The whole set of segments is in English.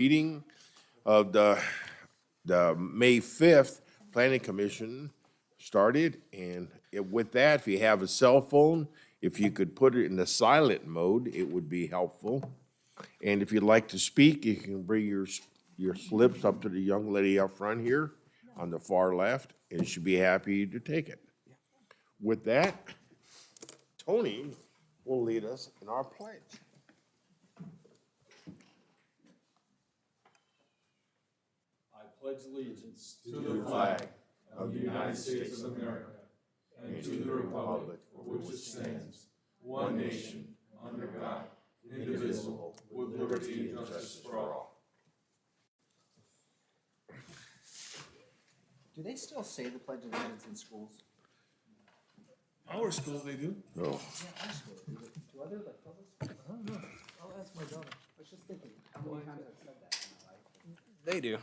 Meeting of the May 5th Planning Commission started, and with that, if you have a cell phone, if you could put it in the silent mode, it would be helpful. And if you'd like to speak, you can bring your slips up to the young lady up front here on the far left, and she'll be happy to take it. With that, Tony will lead us in our pledge. I pledge allegiance to the flag of the United States of America and to the republic for which it stands, one nation, under God, indivisible, with liberty and justice for all. Do they still say the Pledge of Allegiance in schools? Our schools, they do. No. Yeah, high school. Do other like public schools? I don't know. I'll ask my daughter. I was just thinking, how many times I've said that in my life? They do.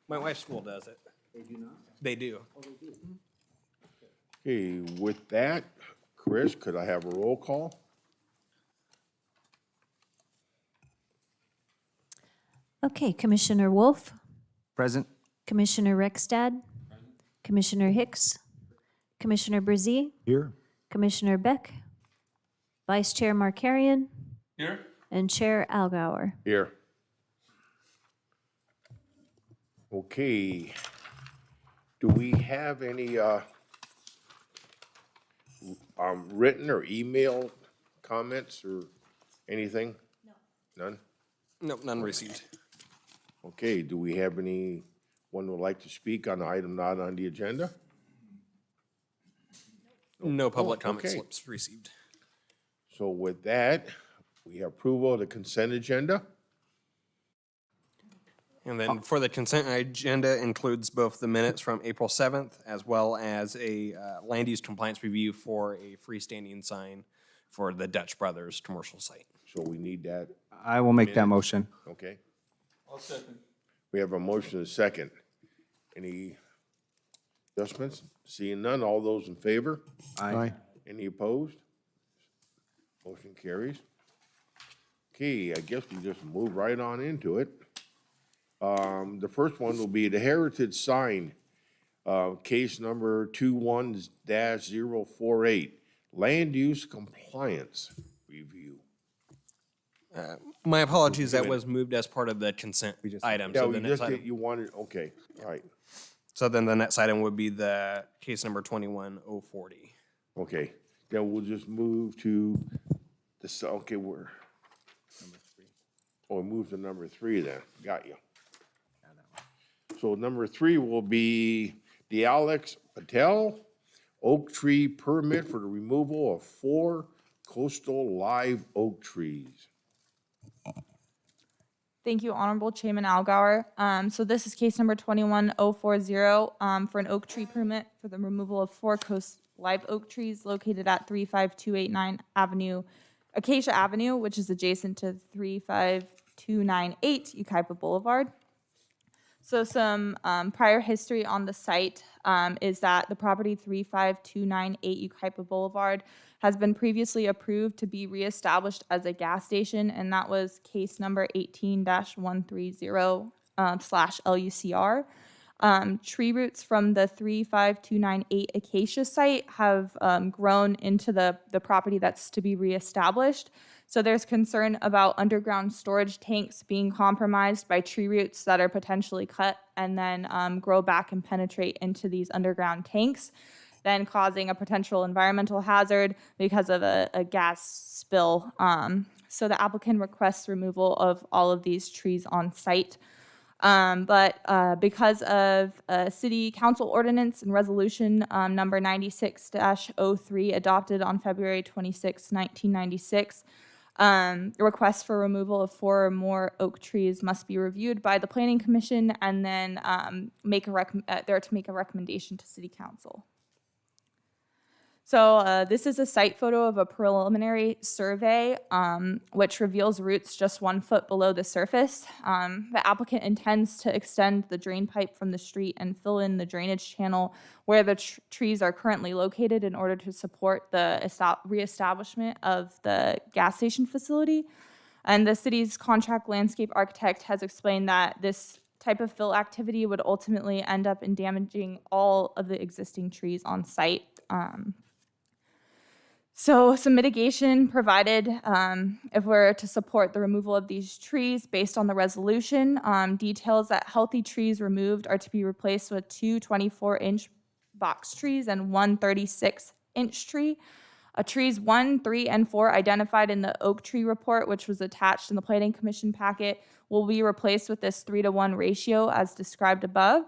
My wife's school does it. They do not? They do. Oh, they do. Okay, with that, Chris, could I have a roll call? Okay, Commissioner Wolf, Present. Commissioner Rexstad, Commissioner Hicks, Commissioner Brzee, Here. Commissioner Beck, Vice Chair Markarian, Here? and Chair Algauer. Here. Okay. Do we have any written or email comments or anything? No. None? Nope, none received. Okay, do we have anyone who would like to speak on the item not on the agenda? No public comment okay. slips received. So with that, we have approval of the consent agenda. And then for the consent agenda includes both the minutes from April 7th as well as a land use compliance review for a freestanding sign for the Dutch Brothers commercial site. So we need that, I will make that motion. okay? I'll second. We have a motion and a second. Any adjustments? Seeing none, all those in favor? Aye. Any opposed? Motion carries. Okay, I guess we just move right on into it. The first one will be the Heritage Sign, case number 21-048, Land Use Compliance Review. My apologies, that was moved as part of the consent item. Yeah, So we the next just, item, you wanted, okay, all right, so then the next item would be the case number 21040. okay. Then we'll just move to this, okay, oh, move to number 3 then, got you. So number 3 will be the Alex Patel oak tree permit for the removal of 4 coastal live oak trees. Thank you, Honorable Chairman Algauer. So this is case number 21040 for an oak tree permit for the removal of 4 live oak trees located at 35289 Acacia Avenue, which is adjacent to 35298 Yucaipa Boulevard. So some prior history on the site is that the property 35298 Yucaipa Boulevard has been previously approved to be reestablished as a gas station, and that was case number 18-130/LUCR. Tree roots from the 35298 Acacia site have grown into the property that's to be reestablished. So there's concern about underground storage tanks being compromised by tree roots that are potentially cut and then grow back and penetrate into these underground tanks, then causing a potential environmental hazard because of a gas spill. So the applicant requests removal of all of these trees on site. But because of City Council Ordinance and Resolution number 96-03 adopted on February 26, 1996, the request for removal of 4 or more oak trees must be reviewed by the Planning Commission and then make a recommendation to City Council. So this is a site photo of a preliminary survey, which reveals roots just 1 foot below the surface. The applicant intends to extend the drain pipe from the street and fill in the drainage channel where the trees are currently located in order to support the reestablishment of the gas station facility. And the city's contract landscape architect has explained that this type of fill activity would ultimately end up in damaging all of the existing trees on site. So some mitigation provided if we're to support the removal of these trees based on the resolution. Details that healthy trees removed are to be replaced with 2 24-inch box trees and 1 36-inch tree. Trees 1, 3, and 4 identified in the oak tree report, which was attached in the Planning Commission packet, will be replaced with this 3-to-1 ratio as described above.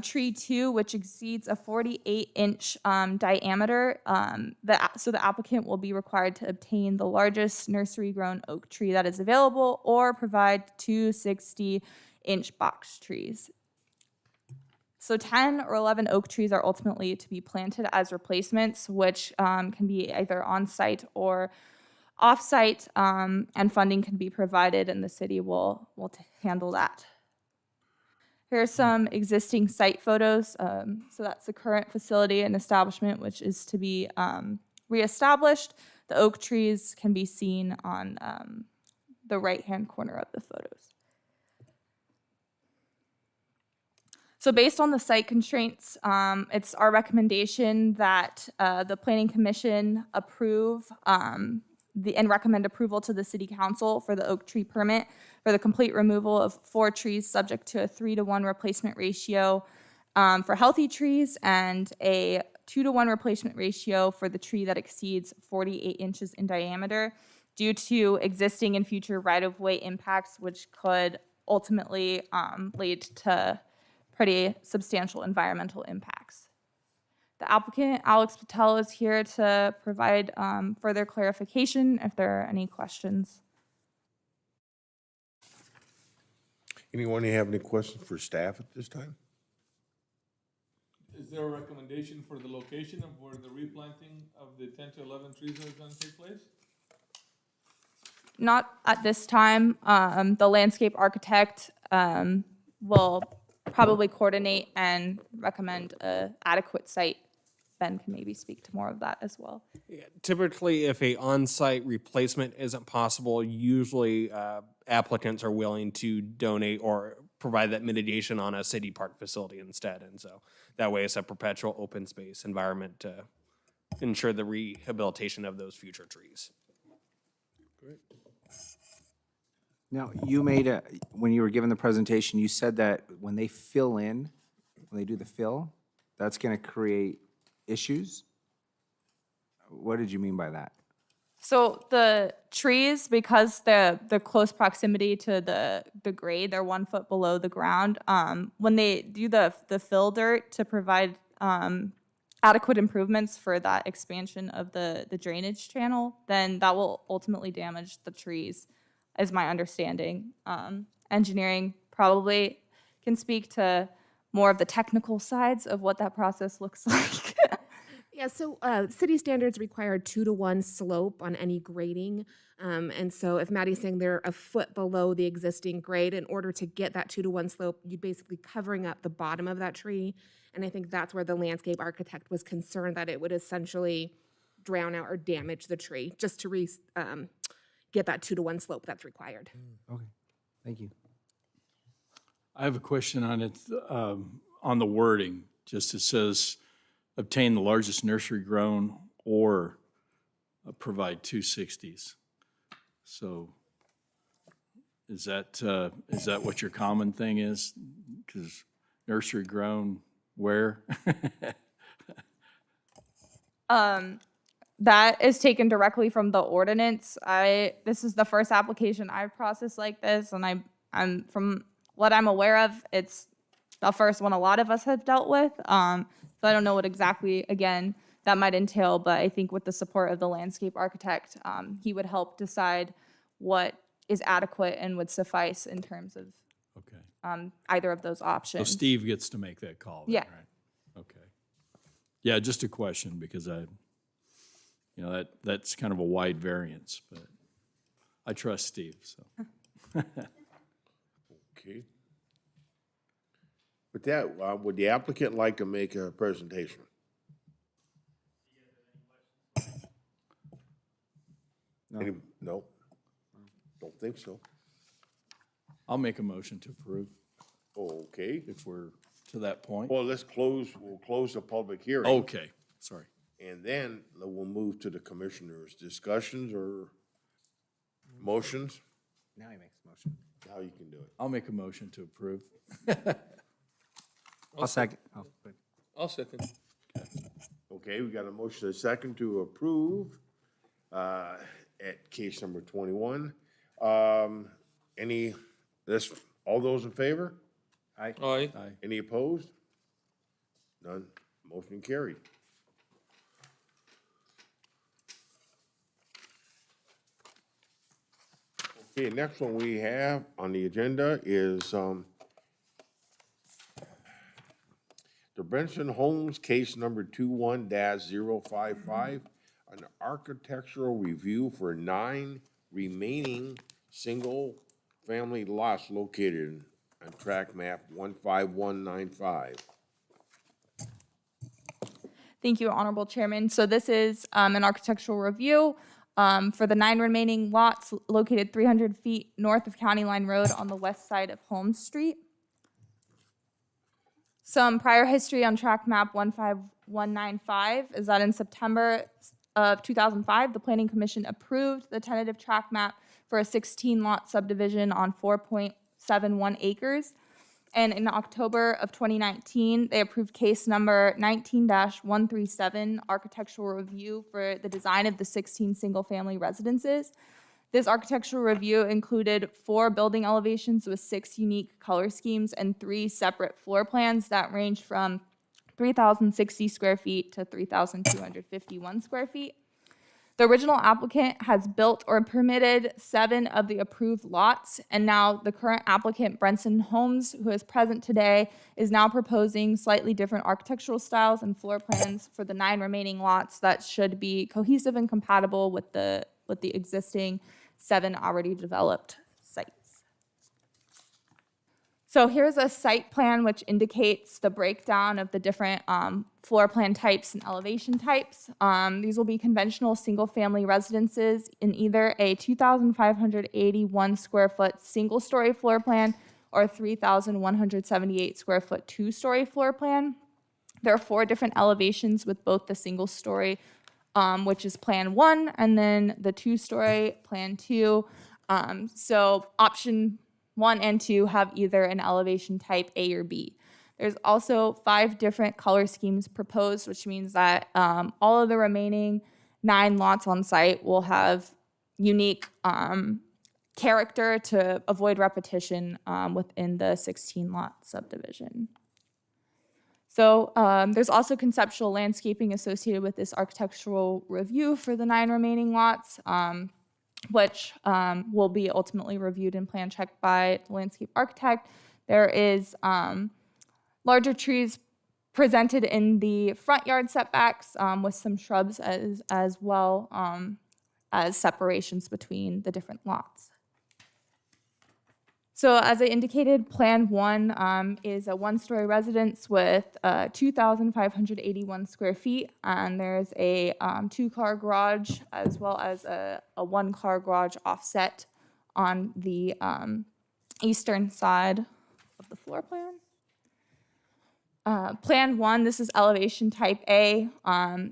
Tree 2, which exceeds a 48-inch diameter, so the applicant will be required to obtain the largest nursery-grown oak tree that is available or provide 2 60-inch box trees. So 10 or 11 oak trees are ultimately to be planted as replacements, which can be either on-site or off-site, and funding can be provided, and the city will handle that. Here are some existing site photos. So that's the current facility and establishment, which is to be reestablished. The oak trees can be seen on the right-hand corner of the photos. So based on the site constraints, it's our recommendation that the Planning Commission approve and recommend approval to the City Council for the oak tree permit for the complete removal of 4 trees subject to a 3-to-1 replacement ratio for healthy trees and a 2-to-1 replacement ratio for the tree that exceeds 48 inches in diameter due to existing and future right-of-way impacts, which could ultimately lead to pretty substantial environmental impacts. The applicant, Alex Patel, is here to provide further clarification if there are any questions. Anyone have any questions for staff at this time? Is there a recommendation for the location of where the replanting of the 10 to 11 trees are going to take place? Not at this time. The landscape architect will probably coordinate and recommend an adequate site. Ben can maybe speak to more of that as well. Yeah, typically, if a on-site replacement isn't possible, usually applicants are willing to donate or provide that mitigation on a city park facility instead. And so that way it's a perpetual open space environment to ensure the rehabilitation of those future trees. Now, when you were given the presentation, you said that when they fill in, when they do the fill, that's going to create issues? What did you mean by that? So the trees, because the close proximity to the grade, they're 1 foot below the ground. When they do the fill dirt to provide adequate improvements for that expansion of the drainage channel, then that will ultimately damage the trees, is my understanding. Engineering probably can speak to more of the technical sides of what that process looks like. Yeah, so city standards require 2-to-1 slope on any grading. And so if Maddie's saying they're a foot below the existing grade, in order to get that 2-to-1 slope, you'd basically covering up the bottom of that tree. And I think that's where the landscape architect was concerned that it would essentially drown out or damage the tree just to get that 2-to-1 slope that's required. Okay, thank you. I have a question on it, on the wording. Just it says, obtain the largest nursery grown or provide 2 60s. So is that what your common thing is? Because nursery grown where? That is taken directly from the ordinance. This is the first application I've processed like this, and I'm from what I'm aware of, it's the first one a lot of us have dealt with. So I don't know what exactly, again, that might entail, but I think with the support of the landscape architect, he would help decide what is adequate and would suffice in terms of Okay. either of those So options. Steve gets to make that call then, Yeah. right? Okay. Yeah, just a question because that's kind of a wide variance, but I trust Steve, so. Okay. With that, would the applicant like to make a presentation? No? Don't think so. I'll make a motion to approve Okay. if we're to that point. Well, we'll close the public hearing. Okay, sorry. And then we'll move to the commissioners' discussions or motions. Now he makes a motion. How you can do it. I'll make a motion to approve. I'll second. Oh, good. I'll second. Okay, we got a motion, a second to approve, at case number 21. All those in favor? Aye. Aye. Any opposed? None. Motion carried. Okay, next one we have on the agenda is, the Benson Homes, case number 21-055, an architectural review for 9 remaining single-family lots located on tract map 15195. Thank you, Honorable Chairman. So this is an architectural review for the 9 remaining lots located 300 feet north of County Line Road on the west side of Holmes Street. Some prior history on tract map 15195 is that in September of 2005, the Planning Commission approved the tentative tract map for a 16-lot subdivision on 4.71 acres. And in October of 2019, they approved case number 19-137, architectural review for the design of the 16 single-family residences. This architectural review included 4 building elevations with 6 unique color schemes and 3 separate floor plans that ranged from 3,060 square feet to 3,251 square feet. The original applicant has built or permitted 7 of the approved lots, and now the current applicant, Benson Homes, who is present today, is now proposing slightly different architectural styles and floor plans for the 9 remaining lots that should be cohesive and compatible with the existing 7 already developed sites. So here's a site plan which indicates the breakdown of the different floor plan types and elevation types. These will be conventional single-family residences in either a 2,581 square foot single-story floor plan or 3,178 square foot two-story floor plan. There are 4 different elevations with both the single-story, which is Plan 1, and then the two-story, Plan 2. So option 1 and 2 have either an elevation type A or B. There's also 5 different color schemes proposed, which means that all of the remaining 9 lots on site will have unique character to avoid repetition within the 16-lot subdivision. So there's also conceptual landscaping associated with this architectural review for the 9 remaining lots, which will be ultimately reviewed and plan checked by the landscape architect. There is larger trees presented in the front yard setbacks with some shrubs as well as separations between the different lots. So as I indicated, Plan 1 is a 1-story residence with 2,581 square feet, and there's a 2-car garage as well as a 1-car garage offset on the eastern side of the floor plan. Plan 1, this is elevation type A.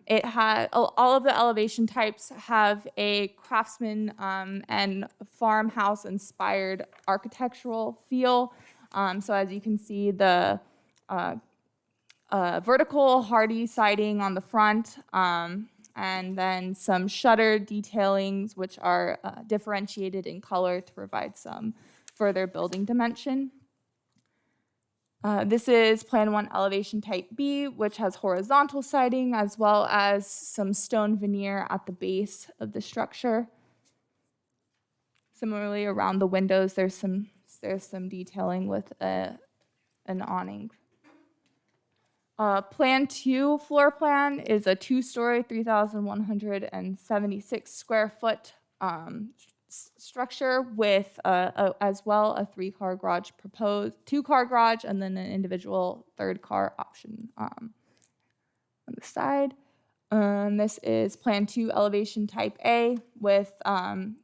It had all of the elevation types have a craftsman and farmhouse inspired architectural feel. So as you can see, the vertical hardy siding on the front, and then some shutter detailings which are differentiated in color to provide some further building dimension. This is Plan 1 elevation type B, which has horizontal siding as well as some stone veneer at the base of the structure. Similarly, around the windows, there's some detailing with an awning. Plan 2 floor plan is a 2-story, 3,176 square foot structure with as well a 3-car garage proposed, 2-car garage, and then an individual 3rd car option on the side. This is Plan 2 elevation type A with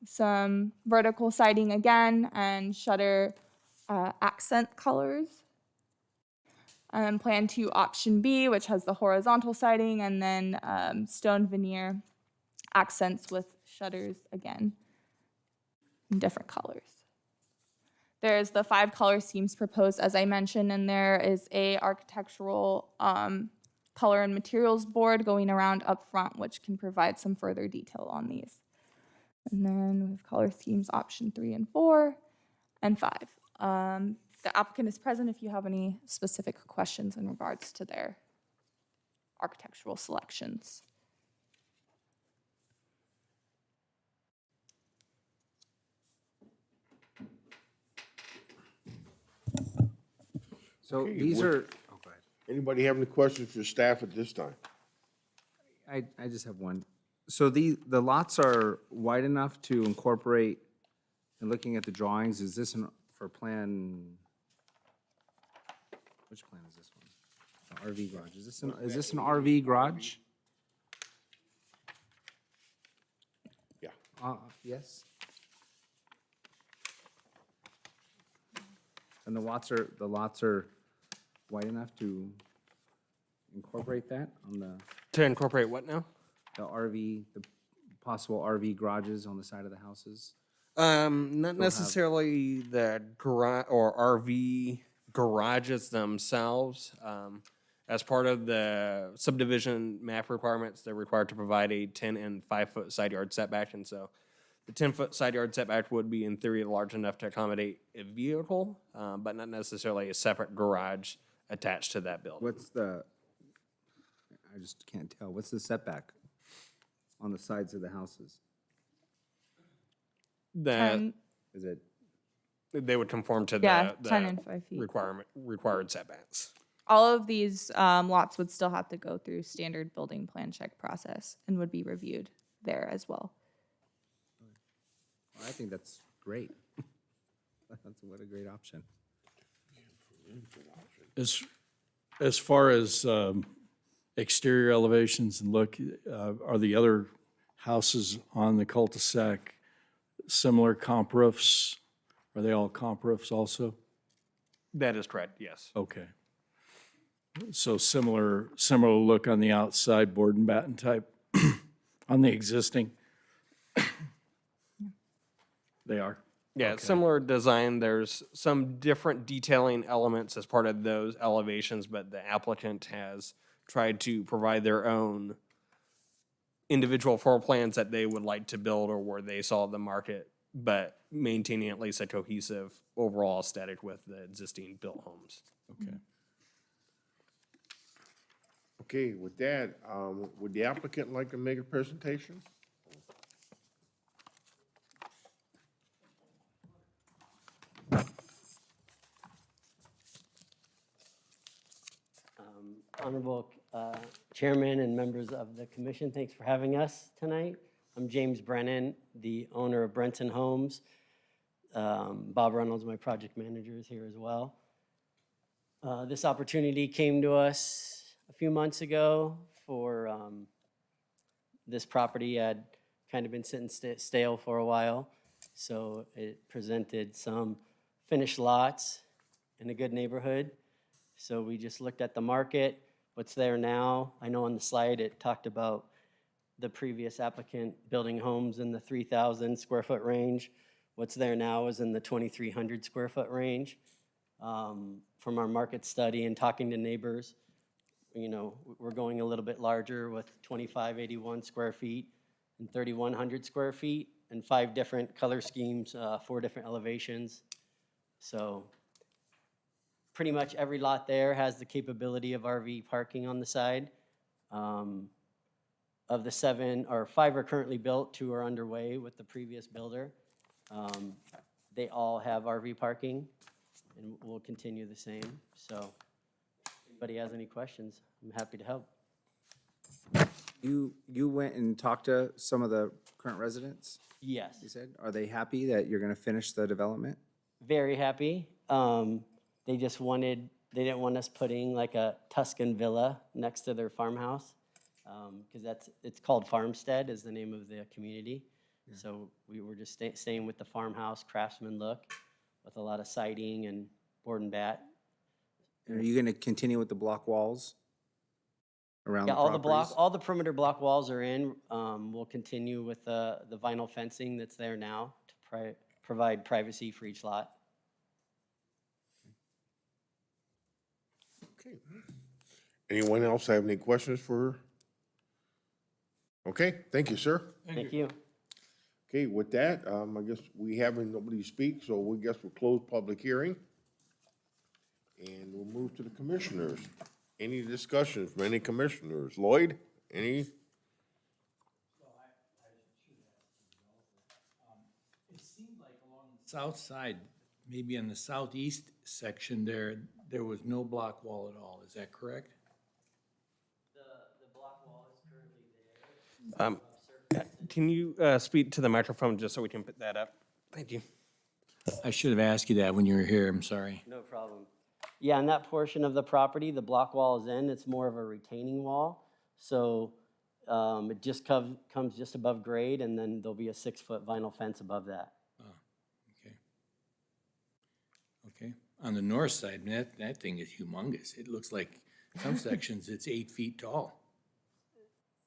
some vertical siding again and shutter accent colors. And Plan 2 option B, which has the horizontal siding and then stone veneer accents with shutters again in different colors. There's the 5 color schemes proposed, as I mentioned, and there is a architectural color and materials board going around up front, which can provide some further detail on these. And then we have color schemes option 3 and 4 and 5. The applicant is present if you have any specific questions in regards to their architectural selections. So Okay, these what- are, oh, go ahead. Anybody have any questions for staff at this time? I just have one. So the lots are wide enough to incorporate, and looking at the drawings, is this for plan, which plan is this one? The RV garage, is this an RV garage? Yeah. Yes. And the lots are wide enough to incorporate that on the To incorporate what now? RV, the possible RV garages on the side of the houses? Not necessarily the garage or RV garages themselves. As part of the subdivision map requirements, they're required to provide a 10 and 5 foot side yard setback, and so the 10-foot side yard setback would be in theory large enough to accommodate a vehicle, but not necessarily a separate garage attached to that building. I just can't tell, what's the setback on the sides of the houses? That 10, Is it, they would conform to yeah, the 10 and 5 feet. required setbacks. All of these lots would still have to go through standard building plan check process and would be reviewed there as well. I think that's great. What a great option. As far as exterior elevations and look, are the other houses on the cul-de-sac similar comp roofs? Are they all comp roofs also? That is correct, yes. Okay. So similar look on the outside, board and batten type on the existing? They are? Yeah, similar design. There's some different detailing elements as part of those elevations, but the applicant has tried to provide their own individual floor plans that they would like to build or where they saw the market, but maintaining at least a cohesive overall aesthetic with the existing built homes. Okay. Okay, with that, would the applicant like to make a presentation? Honorable Chairman and members of the commission, thanks for having us tonight. I'm James Brennan, the owner of Brenton Homes. Bob Reynolds, my project manager, is here as well. This opportunity came to us a few months ago for this property had kind of been sitting stale for a while. So it presented some finished lots in a good neighborhood. So we just looked at the market, what's there now. I know on the slide it talked about the previous applicant building homes in the 3,000 square foot range. What's there now is in the 2,300 square foot range. From our market study and talking to neighbors, you know, we're going a little bit larger with 2,581 square feet and 3,100 square feet and 5 different color schemes, 4 different elevations. So pretty much every lot there has the capability of RV parking on the side. Of the 7, or 5 are currently built, 2 are underway with the previous builder. They all have RV parking and will continue the same. So if anybody has any questions, I'm happy to help. You went and talked to some of the current residents, Yes, you said? Are they happy that you're gonna finish the development? very happy. They just wanted, they didn't want us putting like a Tuscan villa next to their farmhouse. because it's called Farmstead is the name of the community. So we were just staying with the farmhouse craftsman look with a lot of siding and board and bat. And are you gonna continue with the block walls around Yeah, the properties? all the perimeter block walls are in. We'll continue with the vinyl fencing that's there now to provide privacy for each lot. Okay. Anyone else have any questions for her? Okay, thank you, sir. Thank you. Okay, with that, I guess we haven't, nobody speak, so we guess we'll close public hearing. And we'll move to the commissioners. Any discussions from any commissioners? Lloyd, any? It seemed like along the south side, maybe on the southeast section there was no block wall at all. Is that correct? The block wall is currently there. Can you speak to the microphone just so we can put that up? Thank you. I should have asked you that when you were here. I'm sorry. No problem. Yeah, on that portion of the property, the block wall is in. It's more of a retaining wall. So it just comes just above grade, and then there'll be a 6-foot vinyl fence above that. Okay. Okay. On the north side, that thing is humongous. It looks like some sections it's 8 feet tall.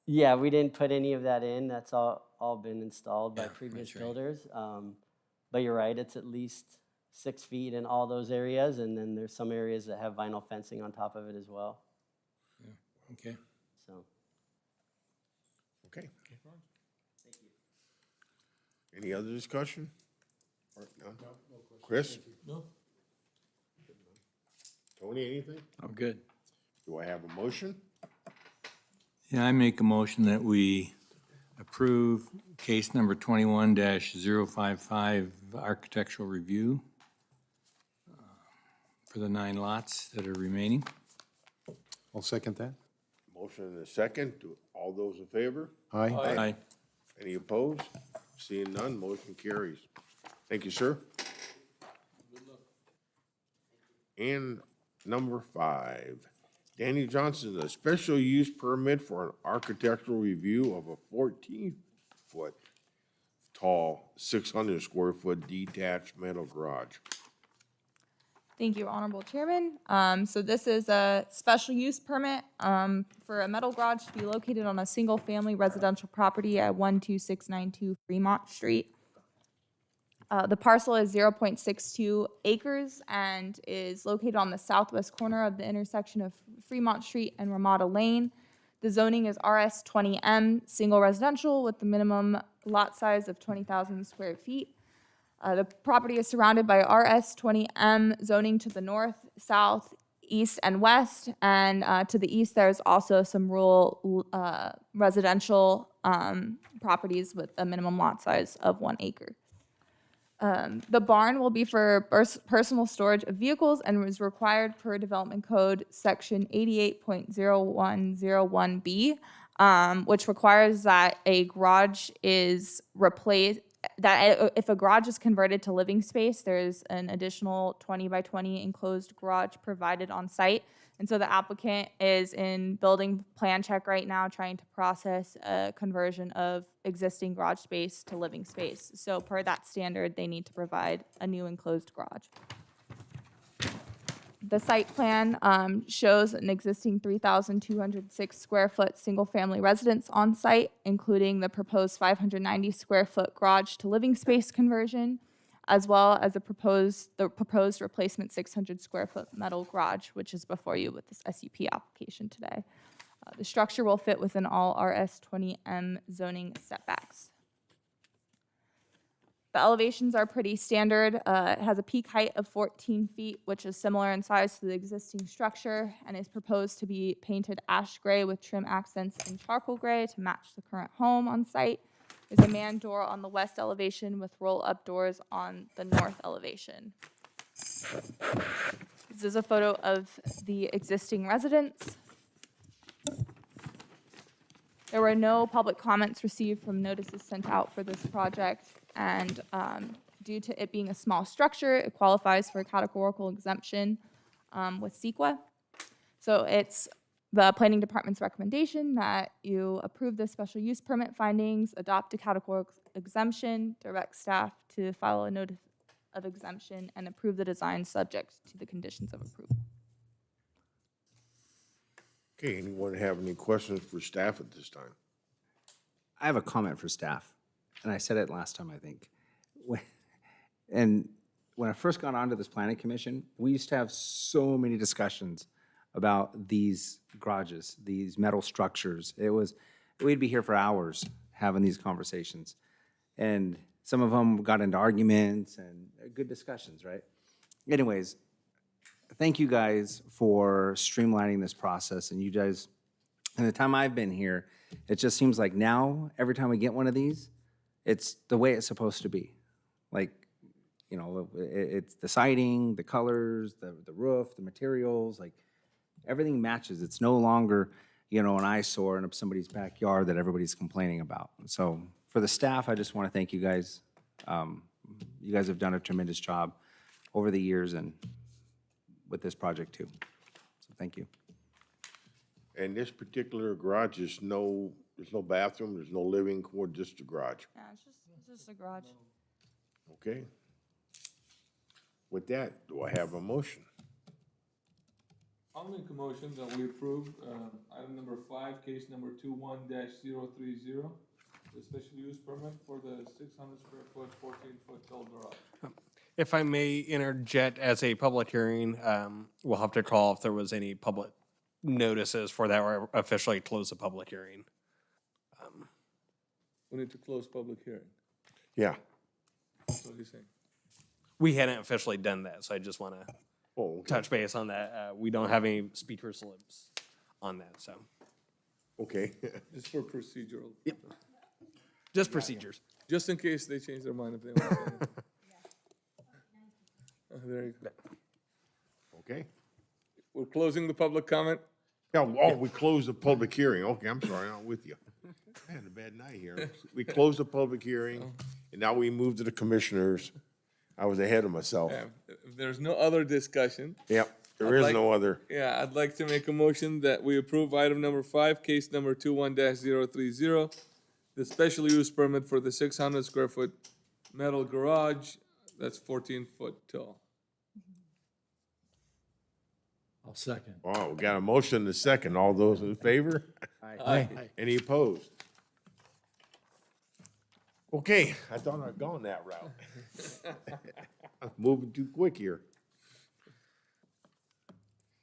Yeah, we didn't put any of that in. That's all been installed by Yeah, previous that's right. builders. But you're right, it's at least 6 feet in all those areas, and then there's some areas that have vinyl fencing on top of it as well, Okay. so. Okay. Any other discussion? Or no? Chris? No? Tony, anything? I'm good. Do I have a motion? Yeah, I make a motion that we approve case number 21-055 architectural review for the 9 lots that are remaining. I'll second that. Motion and a second. Do all those in favor? Aye. Aye. Any opposed? Seeing none, motion carries. Thank you, sir. And number 5, Danny Johnson, a special use permit for an architectural review of a 14-foot tall, 600 square foot detached metal garage. Thank you, Honorable Chairman. So this is a special use permit for a metal garage to be located on a single-family residential property at 12692 Fremont Street. The parcel is 0.62 acres and is located on the southwest corner of the intersection of Fremont Street and Ramada Lane. The zoning is RS 20M, single residential with the minimum lot size of 20,000 square feet. The property is surrounded by RS 20M zoning to the north, south, east, and west. And to the east, there's also some rural residential properties with a minimum lot size of 1 acre. The barn will be for personal storage of vehicles and is required per Development Code Section 88.0101B, which requires that a garage is replaced, that if a garage is converted to living space, there's an additional 20 by 20 enclosed garage provided on site. And so the applicant is in building plan check right now, trying to process a conversion of existing garage space to living space. So per that standard, they need to provide a new enclosed garage. The site plan shows an existing 3,206 square foot single-family residence on site, including the proposed 590 square foot garage to living space conversion, as well as the proposed replacement 600 square foot metal garage, which is before you with this SUP application today. The structure will fit within all RS 20M zoning setbacks. The elevations are pretty standard. It has a peak height of 14 feet, which is similar in size to the existing structure, and is proposed to be painted ash gray with trim accents in charcoal gray to match the current home on site. There's a man door on the west elevation with roll-up doors on the north elevation. This is a photo of the existing residence. There were no public comments received from notices sent out for this project, and due to it being a small structure, it qualifies for a categorical exemption with CEQA. So it's the planning department's recommendation that you approve the special use permit findings, adopt a categorical exemption, direct staff to file a notice of exemption, and approve the design subject to the conditions of approval. Okay, anyone have any questions for staff at this time? I have a comment for staff, and I said it last time, I think. And when I first got onto this planning commission, we used to have so many discussions about these garages, these metal structures. We'd be here for hours having these conversations. And some of them got into arguments and good discussions, right? Anyways, thank you guys for streamlining this process. And you guys, in the time I've been here, it just seems like now, every time we get one of these, it's the way it's supposed to be. Like, you know, it's the siding, the colors, the roof, the materials, like, everything matches. It's no longer, you know, an eyesore in somebody's backyard that everybody's complaining about. So for the staff, I just want to thank you guys. You guys have done a tremendous job over the years and with this project too. So thank you. And this particular garage is there's no bathroom, there's no living quarter, just a garage. Yeah, it's just a garage. Okay. With that, do I have a motion? I'll make a motion that we approve, item number 5, case number 21-030, the special use permit for the 600 square foot, 14-foot tall garage. If I may interject, as a public hearing, we'll have to call if there was any public notices for that or officially close the public hearing. We need to close public hearing. Yeah. That's what he's saying. We hadn't officially done that, so I just want to Oh, okay. touch base on that. We don't have any speaker slips on that, so Okay. Just for procedural. just procedures. Just in case they change their mind if they want to say anything. There you go. Okay. We're closing the public comment. Yeah, oh, we closed the public hearing. Okay, I'm sorry, I'm with you. I had a bad night here. We closed the public hearing, and now we move to the commissioners. I was ahead of myself. Yeah, if there's no other discussion, Yep, there I'd is like- no other. yeah, I'd like to make a motion that we approve item number 5, case number 21-030, the special use permit for the 600 square foot metal garage that's 14-foot tall. I'll second. Oh, we got a motion and a second. All those in favor? Aye. Any opposed? Okay, I thought I'd gone that route. I'm moving too quick here.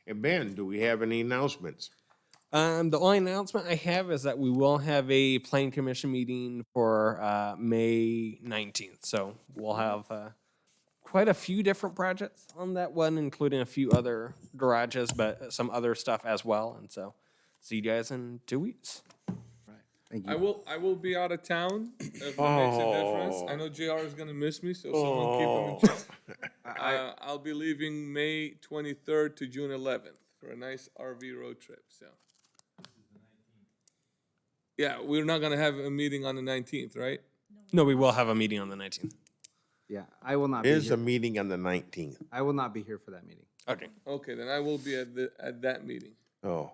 And Ben, do we have any announcements? The only announcement I have is that we will have a planning commission meeting for May 19th. So we'll have quite a few different projects on that one, including a few other garages, but some other stuff as well. And so see you guys in 2 weeks. Thank I you. will be out of town if it makes a difference. I know JR is gonna miss me, so someone keep him in check. I'll be leaving May 23rd to June 11th for a nice RV road trip, so. Yeah, we're not gonna have a meeting on the 19th, right? No, we will have a meeting on the 19th. Yeah, I will not be There's a here. meeting on the 19th. I will not be here for that meeting. Okay. Okay, then I will be at that meeting. Oh,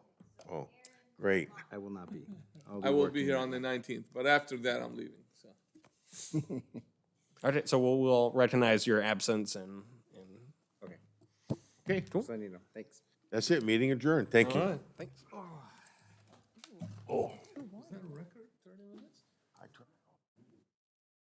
great. I will not be. I will be working here that on the 19th, but after that, I'm leaving, so. Okay, so we'll recognize your absence and Okay, Just letting you know. Thanks. that's it. Meeting adjourned. Thank you. All right. thanks.